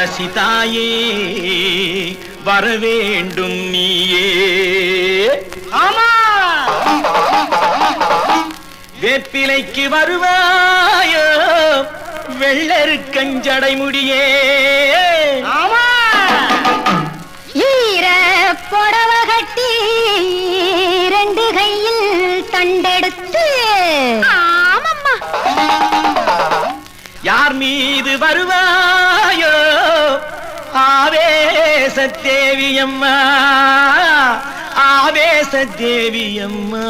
அரசி தாயே வரவேண்டும் நீயே. ஆமா, வேப்பிலைக்கு வருவாயோ வெள்ளருக்கஞ்சடை முடியே. ஆமா, ஈர புடவ கட்டி ரெண்டு கையில் தண்டெடுத்து. ஆமம்மா, யார் மீது வருவாயோ ஆவேச தேவியம்மா, ஆவேச தேவியம்மா.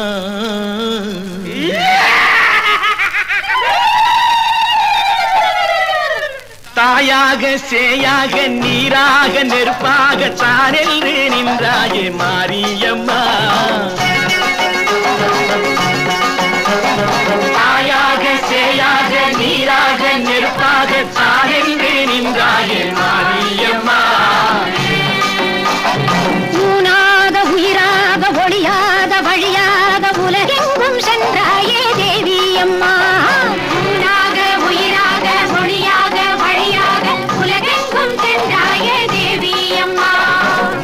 தாயாக சேயாக நீராக நெருப்பாக தானென்று நின்றாயே மாரியம்மா. தாயாக சேயாக நீராக நெருப்பாக தானென்று நின்றாயே மாரியம்மா. ஊனாக உயிராக ஒளியாக வழியாக உலகெங்கும் சென்றாயே தேவி அம்மா. ஊனாக உயிராக ஒளியாக வழியாக உலகெங்கும் சென்றாயே தேவி அம்மா.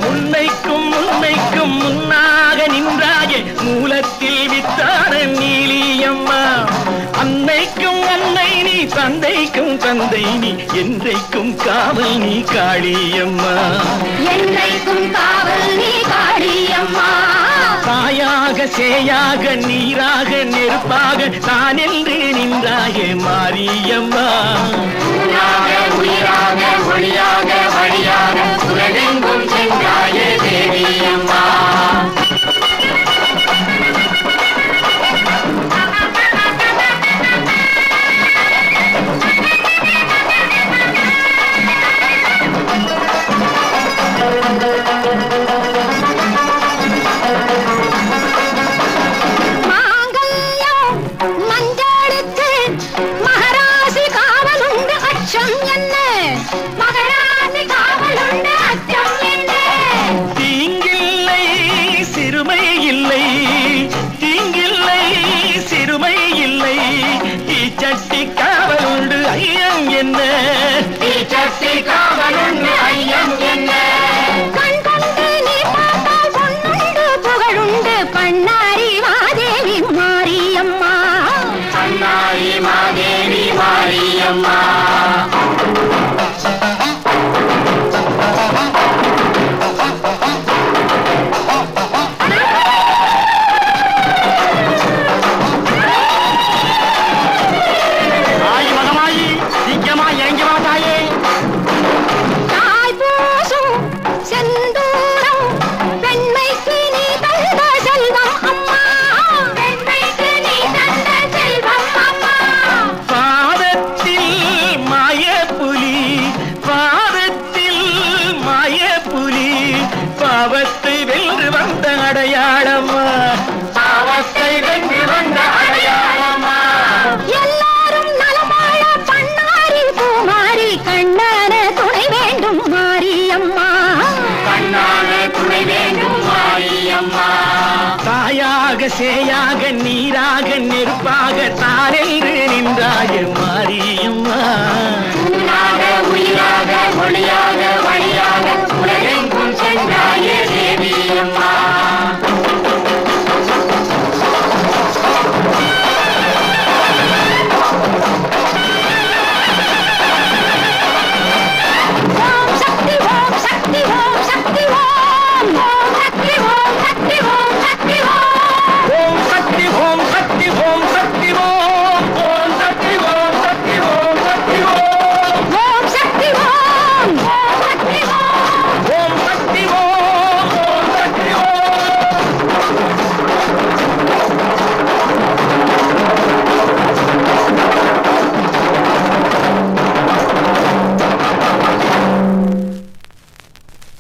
முன்னைக்கும் முன்னைக்கும் முன்னாக நின்றாயே மூலத்தில் வித்தான நீலியம்மா. அன்னைக்கும் அன்னை நீ, தந்தைக்கும் தந்தை நீ, என்றைக்கும் காவல் நீ காளியம்மா. என்றைக்கும் காவல் நீ காளியம்மா. தாயாக சேயாக நீராக நெருப்பாக நான் என்று நின்றாயே மாரியம்மா. ஊனாக உயிராக ஒளியாக வழியாக உலகெங்கும் சென்றாயே தேவி அம்மா. சட்டி காவலுண்டு ஐயம் என்ன, சட்டி காவலுண்டு ஐயம் என்ன. கண் கொண்டு நீ பார்த்தால் பொன்னுண்டு புகழுண்டு பண்ணாரி மாதேவி மாரியம்மா. பண்ணாரி மாதேவி மாரியம்மா. பாவத்தை வென்று வந்த அடையாளம்மா, பாவத்தை வென்று வந்த அடையாளம்மா. எல்லாரும் நலமாழ பண்ணாரி பூமாரி கண்ணான துணை வேண்டும் மாரியம்மா. கண்ணான துணை வேண்டும் மாரியம்மா. தாயாக சேயாக